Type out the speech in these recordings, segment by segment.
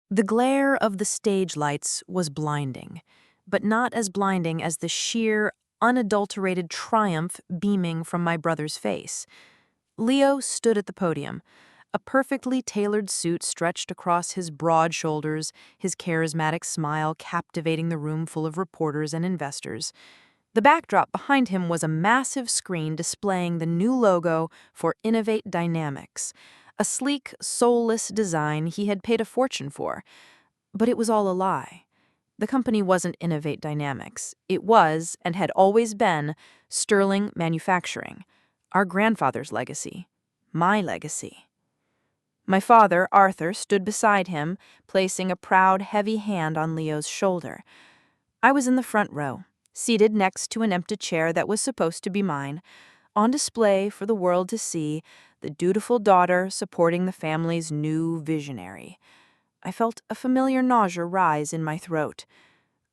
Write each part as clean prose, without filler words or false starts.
The glare of the stage lights was blinding, but not as blinding as the sheer, unadulterated triumph beaming from my brother's face. Leo stood at the podium, a perfectly tailored suit stretched across his broad shoulders, his charismatic smile captivating the room full of reporters and investors. The backdrop behind him was a massive screen displaying the new logo for Innovate Dynamics, a sleek, soulless design he had paid a fortune for. But it was all a lie. The company wasn't Innovate Dynamics. It was, and had always been, Sterling Manufacturing, our grandfather's legacy, my legacy. My father, Arthur, stood beside him, placing a proud, heavy hand on Leo's shoulder. I was in the front row, seated next to an empty chair that was supposed to be mine, on display for the world to see, the dutiful daughter supporting the family's new visionary. I felt a familiar nausea rise in my throat.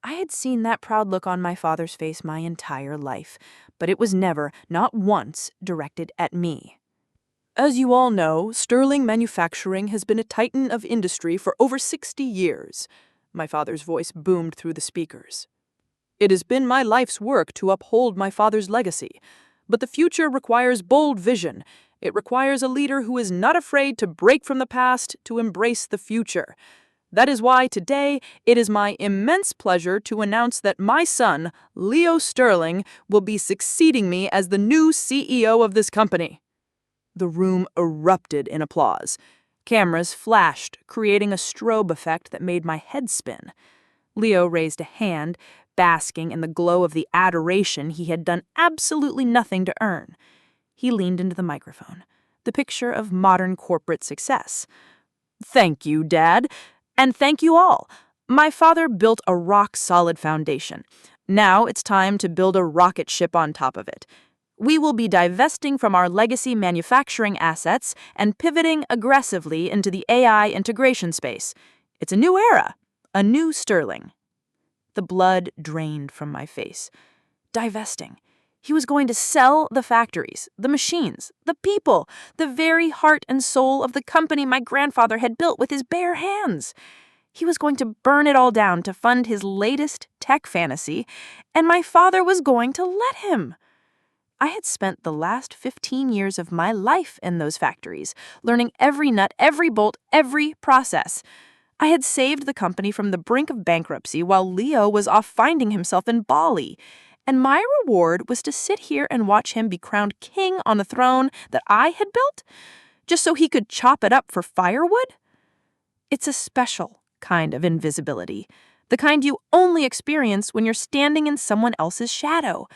I had seen that proud look on my father's face my entire life, but it was never, not once, directed at me. As you all know, Sterling Manufacturing has been a titan of industry for over 60 years. My father's voice boomed through the speakers. It has been my life's work to uphold my father's legacy, but the future requires bold vision. It requires a leader who is not afraid to break from the past to embrace the future. That is why today it is my immense pleasure to announce that my son, Leo Sterling, will be succeeding me as the new CEO of this company. The room erupted in applause. Cameras flashed, creating a strobe effect that made my head spin. Leo raised a hand, basking in the glow of the adoration he had done absolutely nothing to earn. He leaned into the microphone, the picture of modern corporate success. Thank you, Dad. And thank you all. My father built a rock-solid foundation. Now it's time to build a rocket ship on top of it. We will be divesting from our legacy manufacturing assets and pivoting aggressively into the AI integration space. It's a new era, a new Sterling. The blood drained from my face. Divesting. He was going to sell the factories, the machines, the people, the very heart and soul of the company my grandfather had built with his bare hands. He was going to burn it all down to fund his latest tech fantasy, and my father was going to let him. I had spent the last 15 years of my life in those factories, learning every nut, every bolt, every process. I had saved the company from the brink of bankruptcy while Leo was off finding himself in Bali. And my reward was to sit here and watch him be crowned king on the throne that I had built, just so he could chop it up for firewood? It's a special kind of invisibility, the kind you only experience when you're standing in someone else's shadow.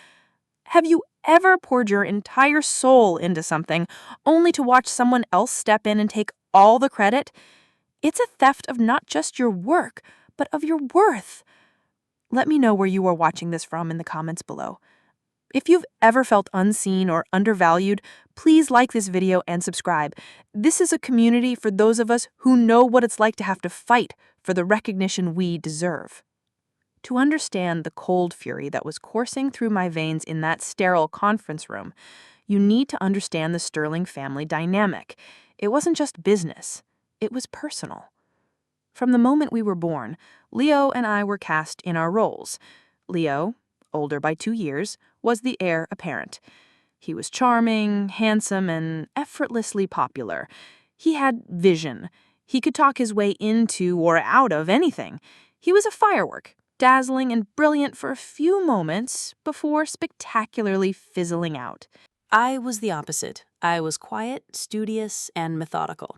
Have you ever poured your entire soul into something only to watch someone else step in and take all the credit? It's a theft of not just your work, but of your worth. Let me know where you are watching this from in the comments below. If you've ever felt unseen or undervalued, please like this video and subscribe. This is a community for those of us who know what it's like to have to fight for the recognition we deserve. To understand the cold fury that was coursing through my veins in that sterile conference room, you need to understand the Sterling family dynamic. It wasn't just business, it was personal. From the moment we were born, Leo and I were cast in our roles. Leo, older by 2 years, was the heir apparent. He was charming, handsome, and effortlessly popular. He had vision. He could talk his way into or out of anything. He was a firework, dazzling and brilliant for a few moments before spectacularly fizzling out. I was the opposite. I was quiet, studious, and methodical.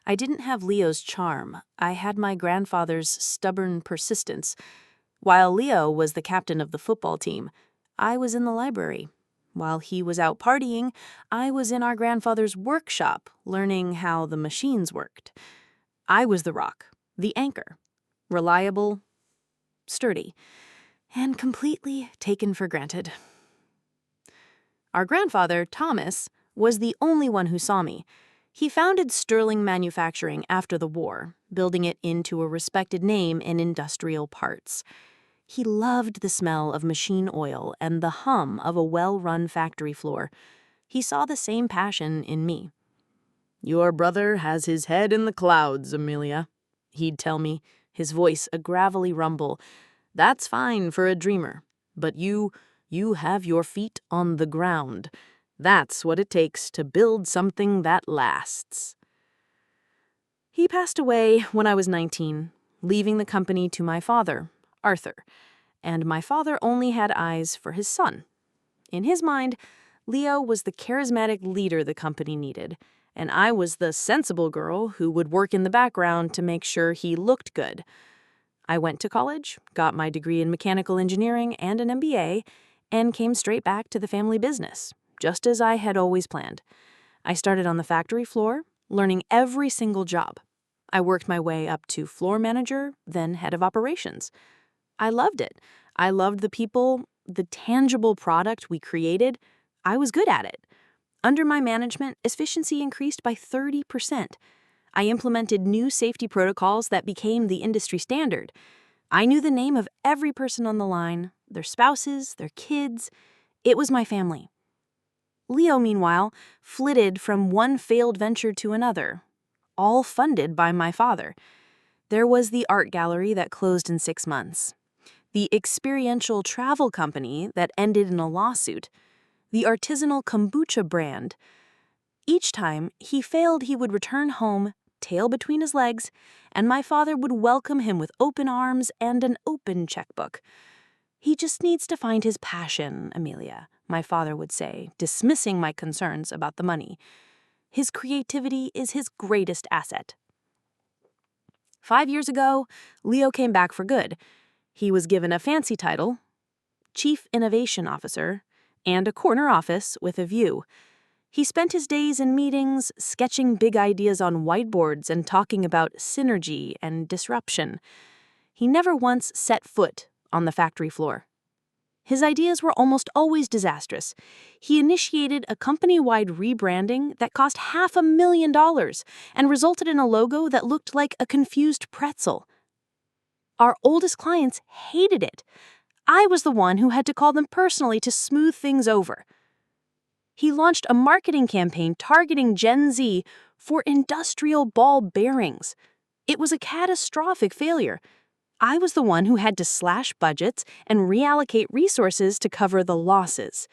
I didn't have Leo's charm. I had my grandfather's stubborn persistence. While Leo was the captain of the football team, I was in the library. While he was out partying, I was in our grandfather's workshop, learning how the machines worked. I was the rock, the anchor, reliable, sturdy, and completely taken for granted. Our grandfather, Thomas, was the only one who saw me. He founded Sterling Manufacturing after the war, building it into a respected name in industrial parts. He loved the smell of machine oil and the hum of a well-run factory floor. He saw the same passion in me. "Your brother has his head in the clouds, Amelia," he'd tell me, his voice a gravelly rumble. "That's fine for a dreamer, but you have your feet on the ground. That's what it takes to build something that lasts." He passed away when I was 19, leaving the company to my father, Arthur, and my father only had eyes for his son. In his mind, Leo was the charismatic leader the company needed, and I was the sensible girl who would work in the background to make sure he looked good. I went to college, got my degree in mechanical engineering and an MBA, and came straight back to the family business, just as I had always planned. I started on the factory floor, learning every single job. I worked my way up to floor manager, then head of operations. I loved it. I loved the people, the tangible product we created. I was good at it. Under my management, efficiency increased by 30%. I implemented new safety protocols that became the industry standard. I knew the name of every person on the line, their spouses, their kids. It was my family. Leo, meanwhile, flitted from one failed venture to another, all funded by my father. There was the art gallery that closed in 6 months, the experiential travel company that ended in a lawsuit, the artisanal kombucha brand. Each time he failed, he would return home, tail between his legs, and my father would welcome him with open arms and an open checkbook. "He just needs to find his passion, Amelia," my father would say, dismissing my concerns about the money. "His creativity is his greatest asset." 5 years ago, Leo came back for good. He was given a fancy title, Chief Innovation Officer, and a corner office with a view. He spent his days in meetings, sketching big ideas on whiteboards and talking about synergy and disruption. He never once set foot on the factory floor. His ideas were almost always disastrous. He initiated a company-wide rebranding that cost $500,000 and resulted in a logo that looked like a confused pretzel. Our oldest clients hated it. I was the one who had to call them personally to smooth things over. He launched a marketing campaign targeting Gen Z for industrial ball bearings. It was a catastrophic failure. I was the one who had to slash budgets and reallocate resources to cover the losses.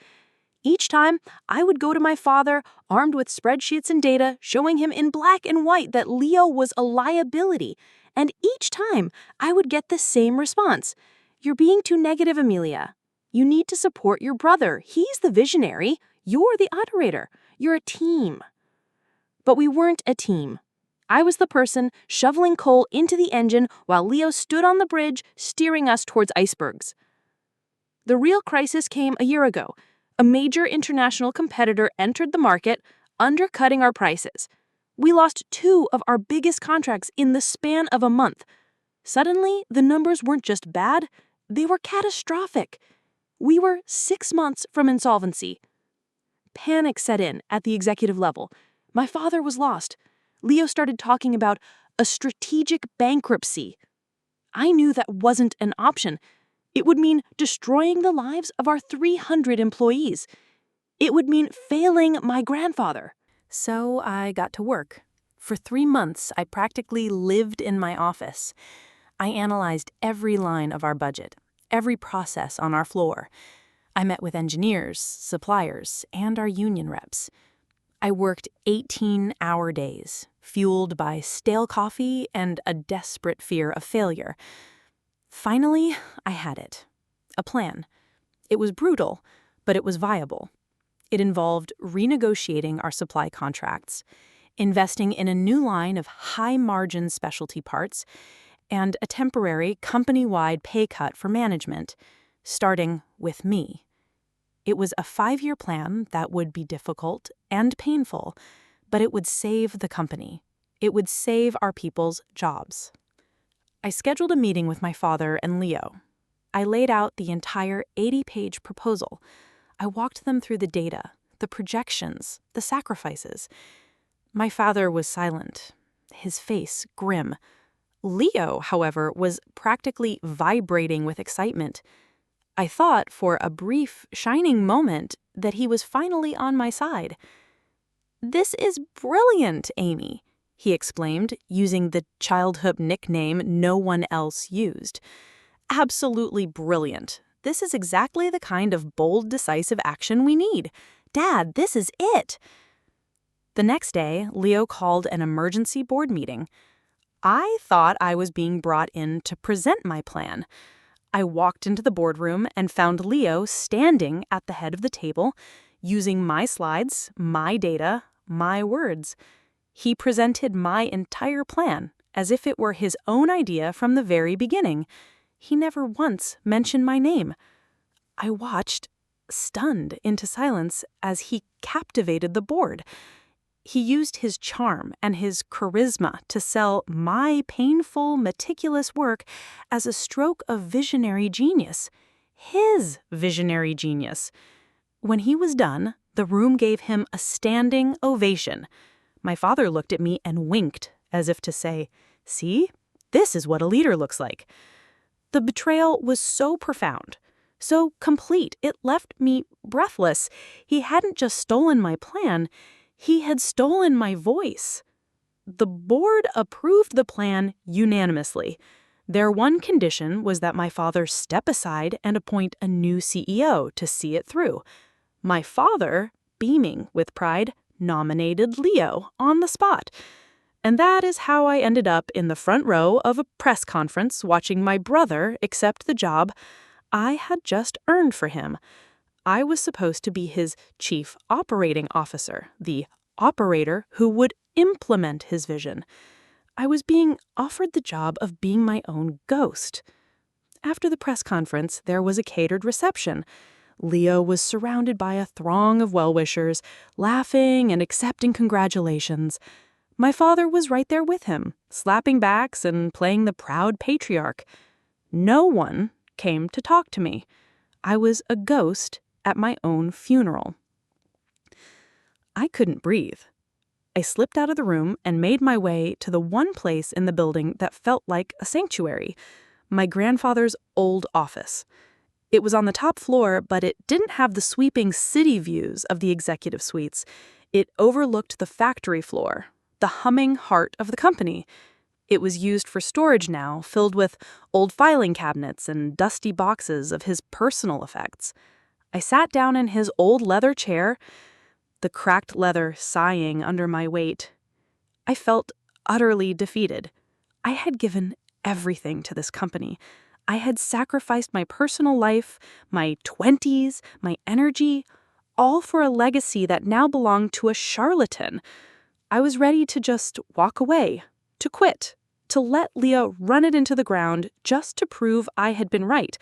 Each time, I would go to my father, armed with spreadsheets and data, showing him in black and white that Leo was a liability. And each time, I would get the same response. "You're being too negative, Amelia. You need to support your brother. He's the visionary. You're the operator. You're a team." But we weren't a team. I was the person shoveling coal into the engine while Leo stood on the bridge, steering us towards icebergs. The real crisis came a year ago. A major international competitor entered the market, undercutting our prices. We lost 2 of our biggest contracts in the span of a month. Suddenly, the numbers weren't just bad, they were catastrophic. We were 6 months from insolvency. Panic set in at the executive level. My father was lost. Leo started talking about a strategic bankruptcy. I knew that wasn't an option. It would mean destroying the lives of our 300 employees. It would mean failing my grandfather. So I got to work. For 3 months, I practically lived in my office. I analyzed every line of our budget, every process on our floor. I met with engineers, suppliers, and our union reps. I worked 18-hour days, fueled by stale coffee and a desperate fear of failure. Finally, I had it. A plan. It was brutal, but it was viable. It involved renegotiating our supply contracts, investing in a new line of high-margin specialty parts, and a temporary company-wide pay cut for management, starting with me. It was a 5-year plan that would be difficult and painful, but it would save the company. It would save our people's jobs. I scheduled a meeting with my father and Leo. I laid out the entire 80-page proposal. I walked them through the data, the projections, the sacrifices. My father was silent, his face grim. Leo, however, was practically vibrating with excitement. I thought for a brief, shining moment that he was finally on my side. "This is brilliant, Amy. he exclaimed, using the childhood nickname no one else used. Absolutely brilliant. This is exactly the kind of bold, decisive action we need. Dad, this is it. The next day, Leo called an emergency board meeting. I thought I was being brought in to present my plan. I walked into the boardroom and found Leo standing at the head of the table, using my slides, my data, my words. He presented my entire plan as if it were his own idea from the very beginning. He never once mentioned my name. I watched, stunned into silence, as he captivated the board. He used his charm and his charisma to sell my painful, meticulous work as a stroke of visionary genius. His visionary genius. When he was done, the room gave him a standing ovation. My father looked at me and winked, as if to say, "See, this is what a leader looks like." The betrayal was so profound, so complete, it left me breathless. He hadn't just stolen my plan, he had stolen my voice. The board approved the plan unanimously. Their one condition was that my father step aside and appoint a new CEO to see it through. My father, beaming with pride, nominated Leo on the spot. And that is how I ended up in the front row of a press conference watching my brother accept the job I had just earned for him. I was supposed to be his chief operating officer, the operator who would implement his vision. I was being offered the job of being my own ghost. After the press conference, there was a catered reception. Leo was surrounded by a throng of well-wishers, laughing and accepting congratulations. My father was right there with him, slapping backs and playing the proud patriarch. No one came to talk to me. I was a ghost at my own funeral. I couldn't breathe. I slipped out of the room and made my way to the one place in the building that felt like a sanctuary, my grandfather's old office. It was on the top floor, but it didn't have the sweeping city views of the executive suites. It overlooked the factory floor, the humming heart of the company. It was used for storage now, filled with old filing cabinets and dusty boxes of his personal effects. I sat down in his old leather chair, the cracked leather sighing under my weight. I felt utterly defeated. I had given everything to this company. I had sacrificed my personal life, my 20s, my energy, all for a legacy that now belonged to a charlatan. I was ready to just walk away, to quit, to let Leo run it into the ground just to prove I had been right.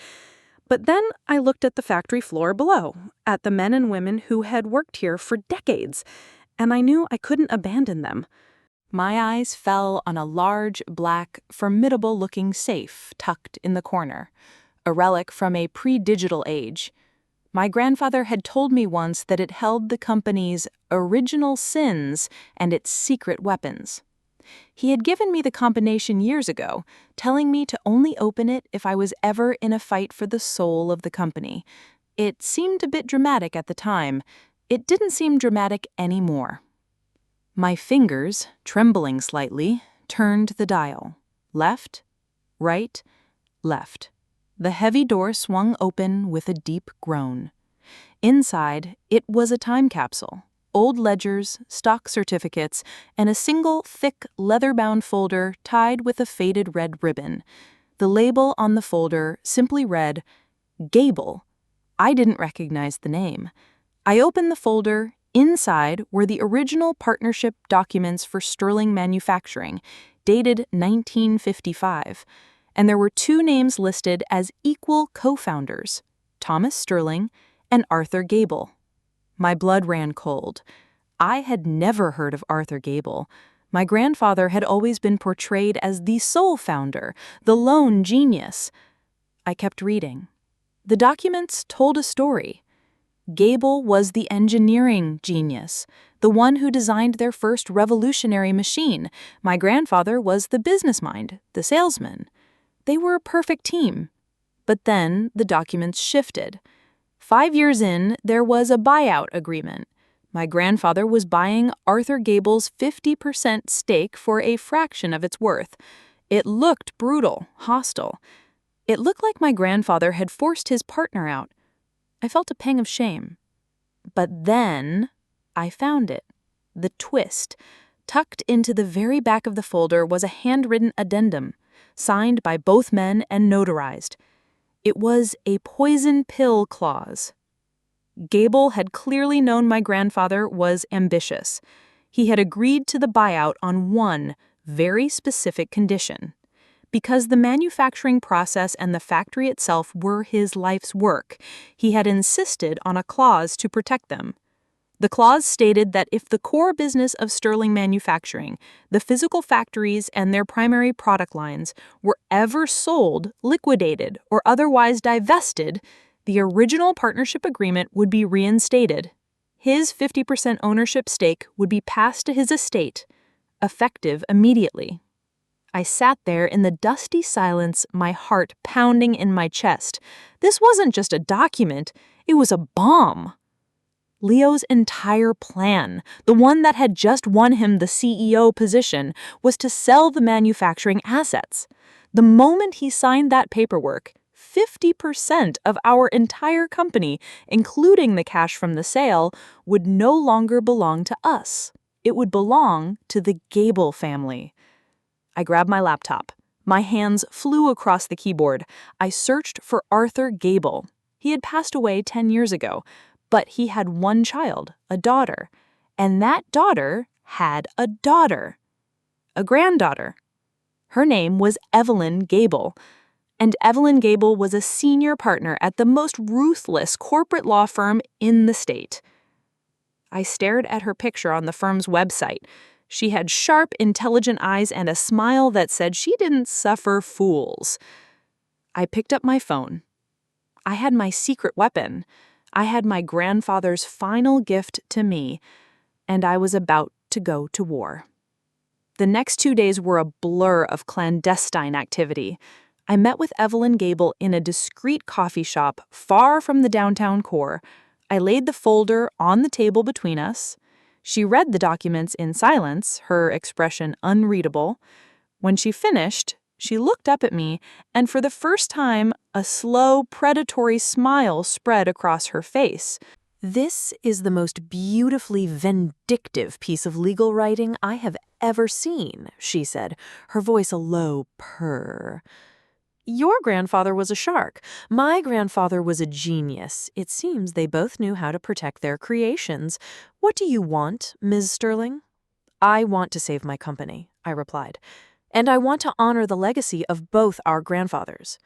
But then I looked at the factory floor below, at the men and women who had worked here for decades, and I knew I couldn't abandon them. My eyes fell on a large, black, formidable-looking safe tucked in the corner, a relic from a pre-digital age. My grandfather had told me once that it held the company's original sins and its secret weapons. He had given me the combination years ago, telling me to only open it if I was ever in a fight for the soul of the company. It seemed a bit dramatic at the time. It didn't seem dramatic anymore. My fingers, trembling slightly, turned the dial. Left, right, left. The heavy door swung open with a deep groan. Inside, it was a time capsule. Old ledgers, stock certificates, and a single thick leather-bound folder tied with a faded red ribbon. The label on the folder simply read, Gable. I didn't recognize the name. I opened the folder. Inside were the original partnership documents for Sterling Manufacturing, dated 1955, and there were two names listed as equal co-founders, Thomas Sterling and Arthur Gable. My blood ran cold. I had never heard of Arthur Gable. My grandfather had always been portrayed as the sole founder, the lone genius. I kept reading. The documents told a story. Gable was the engineering genius, the one who designed their first revolutionary machine. My grandfather was the business mind, the salesman. They were a perfect team. But then the documents shifted. 5 years in, there was a buyout agreement. My grandfather was buying Arthur Gable's 50% stake for a fraction of its worth. It looked brutal, hostile. It looked like my grandfather had forced his partner out. I felt a pang of shame. But then I found it. The twist. Tucked into the very back of the folder was a handwritten addendum, signed by both men and notarized. It was a poison pill clause. Gable had clearly known my grandfather was ambitious. He had agreed to the buyout on one very specific condition. Because the manufacturing process and the factory itself were his life's work, he had insisted on a clause to protect them. The clause stated that if the core business of Sterling Manufacturing, the physical factories and their primary product lines, were ever sold, liquidated, or otherwise divested, the original partnership agreement would be reinstated. His 50% ownership stake would be passed to his estate, effective immediately. I sat there in the dusty silence, my heart pounding in my chest. This wasn't just a document, it was a bomb. Leo's entire plan, the one that had just won him the CEO position, was to sell the manufacturing assets. The moment he signed that paperwork, 50% of our entire company, including the cash from the sale, would no longer belong to us. It would belong to the Gable family. I grabbed my laptop. My hands flew across the keyboard. I searched for Arthur Gable. He had passed away 10 years ago, but he had one child, a daughter, and that daughter had a daughter, a granddaughter. Her name was Evelyn Gable, and Evelyn Gable was a senior partner at the most ruthless corporate law firm in the state. I stared at her picture on the firm's website. She had sharp, intelligent eyes and a smile that said she didn't suffer fools. I picked up my phone. I had my secret weapon. I had my grandfather's final gift to me, and I was about to go to war. The next 2 days were a blur of clandestine activity. I met with Evelyn Gable in a discreet coffee shop far from the downtown core. I laid the folder on the table between us. She read the documents in silence, her expression unreadable. When she finished, she looked up at me, and for the first time, a slow, predatory smile spread across her face. This is the most beautifully vindictive piece of legal writing I have ever seen, she said, her voice a low purr. Your grandfather was a shark. My grandfather was a genius. It seems they both knew how to protect their creations. What do you want, Ms. Sterling? I want to save my company, I replied, and I want to honor the legacy of both our grandfathers.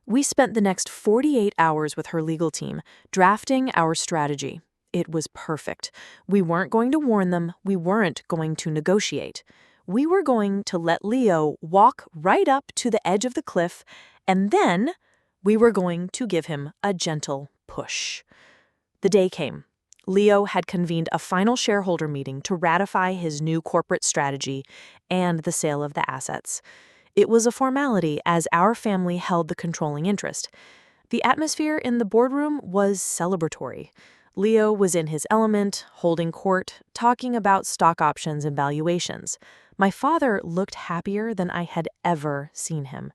We spent the next 48 hours with her legal team, drafting our strategy. It was perfect. We weren't going to warn them. We weren't going to negotiate. We were going to let Leo walk right up to the edge of the cliff, and then we were going to give him a gentle push. The day came. Leo had convened a final shareholder meeting to ratify his new corporate strategy and the sale of the assets. It was a formality as our family held the controlling interest. The atmosphere in the boardroom was celebratory. Leo was in his element, holding court, talking about stock options and valuations. My father looked happier than I had ever seen him.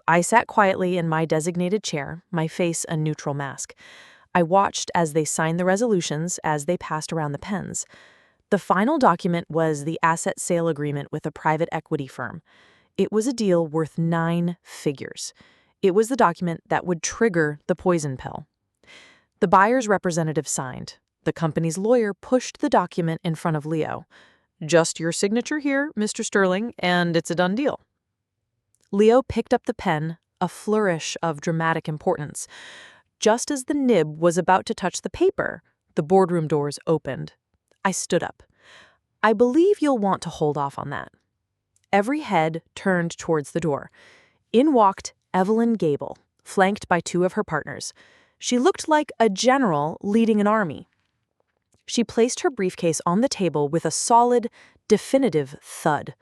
I sat quietly in my designated chair, my face a neutral mask. I watched as they signed the resolutions as they passed around the pens. The final document was the asset sale agreement with a private equity firm. It was a deal worth 9 figures. It was the document that would trigger the poison pill. The buyer's representative signed. The company's lawyer pushed the document in front of Leo. Just your signature here, Mr. Sterling, and it's a done deal. Leo picked up the pen, a flourish of dramatic importance. Just as the nib was about to touch the paper, the boardroom doors opened. I stood up. I believe you'll want to hold off on that. Every head turned towards the door. In walked Evelyn Gable, flanked by 2 of her partners. She looked like a general leading an army. She placed her briefcase on the table with a solid, definitive thud.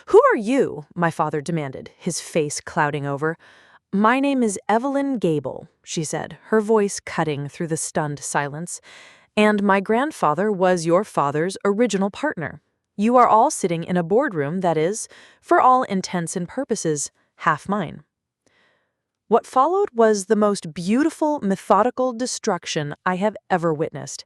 "Who are you?" my father demanded, his face clouding over. "My name is Evelyn Gable," she said, her voice cutting through the stunned silence. And my grandfather was your father's original partner. You are all sitting in a boardroom that is, for all intents and purposes, half mine. What followed was the most beautiful, methodical destruction I have ever witnessed.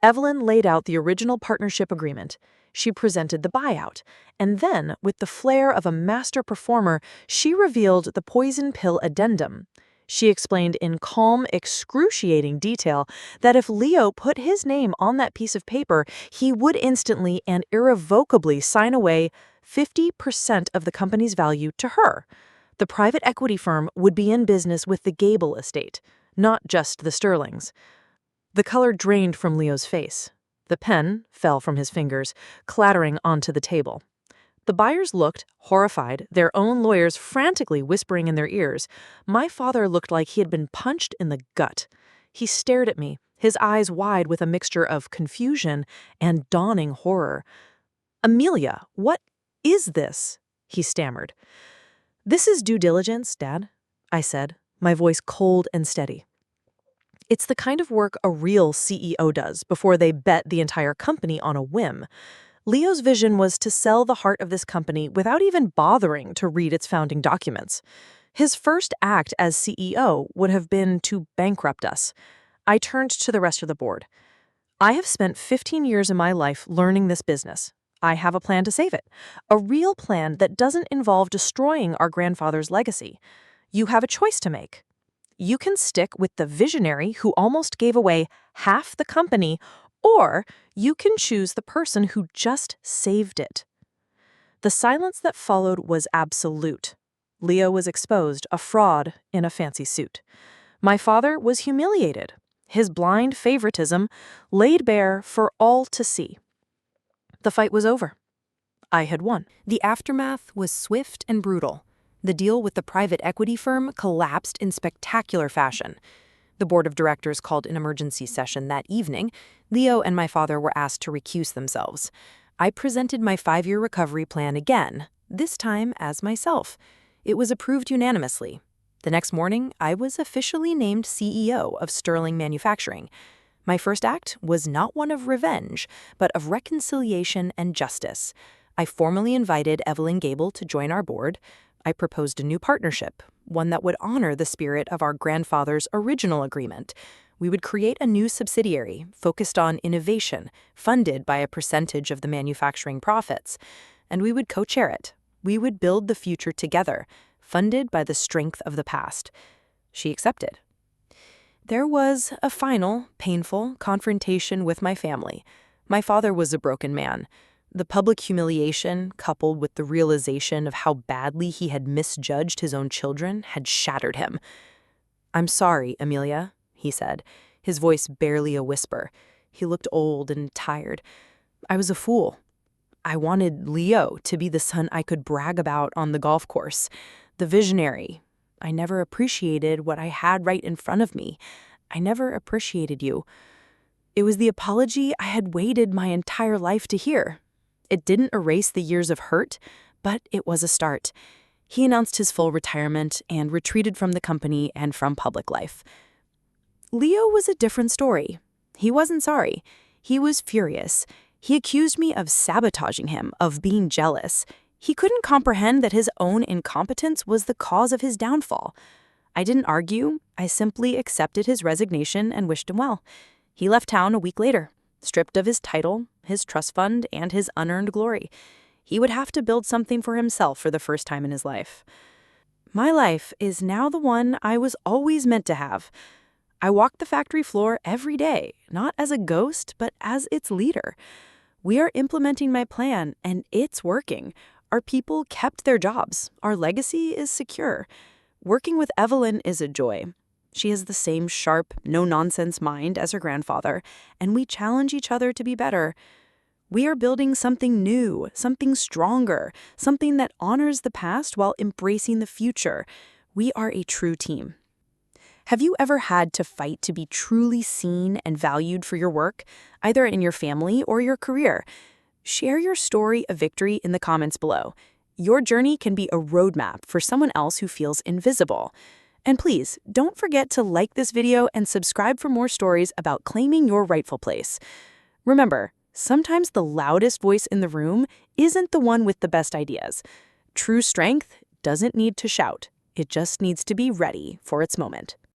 Evelyn laid out the original partnership agreement. She presented the buyout. And then, with the flair of a master performer, she revealed the poison pill addendum. She explained in calm, excruciating detail that if Leo put his name on that piece of paper, he would instantly and irrevocably sign away 50% of the company's value to her. The private equity firm would be in business with the Gable estate, not just the Sterlings. The color drained from Leo's face. The pen fell from his fingers, clattering onto the table. The buyers looked, horrified, their own lawyers frantically whispering in their ears. My father looked like he had been punched in the gut. He stared at me, his eyes wide with a mixture of confusion and dawning horror. "Amelia, what is this?" he stammered. "This is due diligence, Dad," I said, my voice cold and steady. "It's the kind of work a real CEO does before they bet the entire company on a whim. Leo's vision was to sell the heart of this company without even bothering to read its founding documents. His first act as CEO would have been to bankrupt us." I turned to the rest of the board. "I have spent 15 years of my life learning this business. I have a plan to save it. A real plan that doesn't involve destroying our grandfather's legacy. You have a choice to make. You can stick with the visionary who almost gave away half the company, or you can choose the person who just saved it." The silence that followed was absolute. Leo was exposed, a fraud in a fancy suit. My father was humiliated. His blind favoritism laid bare for all to see. The fight was over. I had won. The aftermath was swift and brutal. The deal with the private equity firm collapsed in spectacular fashion. The board of directors called an emergency session that evening. Leo and my father were asked to recuse themselves. I presented my 5-year recovery plan again, this time as myself. It was approved unanimously. The next morning, I was officially named CEO of Sterling Manufacturing. My first act was not one of revenge, but of reconciliation and justice. I formally invited Evelyn Gable to join our board. I proposed a new partnership, one that would honor the spirit of our grandfather's original agreement. We would create a new subsidiary focused on innovation, funded by a percentage of the manufacturing profits. And we would co-chair it. We would build the future together, funded by the strength of the past. She accepted. There was a final, painful confrontation with my family. My father was a broken man. The public humiliation, coupled with the realization of how badly he had misjudged his own children, had shattered him. "I'm sorry, Amelia," he said, his voice barely a whisper. He looked old and tired. "I was a fool. I wanted Leo to be the son I could brag about on the golf course, the visionary. I never appreciated what I had right in front of me. I never appreciated you. It was the apology I had waited my entire life to hear. It didn't erase the years of hurt, but it was a start." He announced his full retirement and retreated from the company and from public life. Leo was a different story. He wasn't sorry. He was furious. He accused me of sabotaging him, of being jealous. He couldn't comprehend that his own incompetence was the cause of his downfall. I didn't argue. I simply accepted his resignation and wished him well. He left town a week later, stripped of his title, his trust fund, and his unearned glory. He would have to build something for himself for the first time in his life. My life is now the one I was always meant to have. I walk the factory floor every day, not as a ghost, but as its leader. We are implementing my plan, and it's working. Our people kept their jobs. Our legacy is secure. Working with Evelyn is a joy. She has the same sharp, no-nonsense mind as her grandfather, and we challenge each other to be better. We are building something new, something stronger, something that honors the past while embracing the future. We are a true team. Have you ever had to fight to be truly seen and valued for your work, either in your family or your career? Share your story of victory in the comments below. Your journey can be a roadmap for someone else who feels invisible. And please, don't forget to like this video and subscribe for more stories about claiming your rightful place. Remember, sometimes the loudest voice in the room isn't the one with the best ideas. True strength doesn't need to shout. It just needs to be ready for its moment.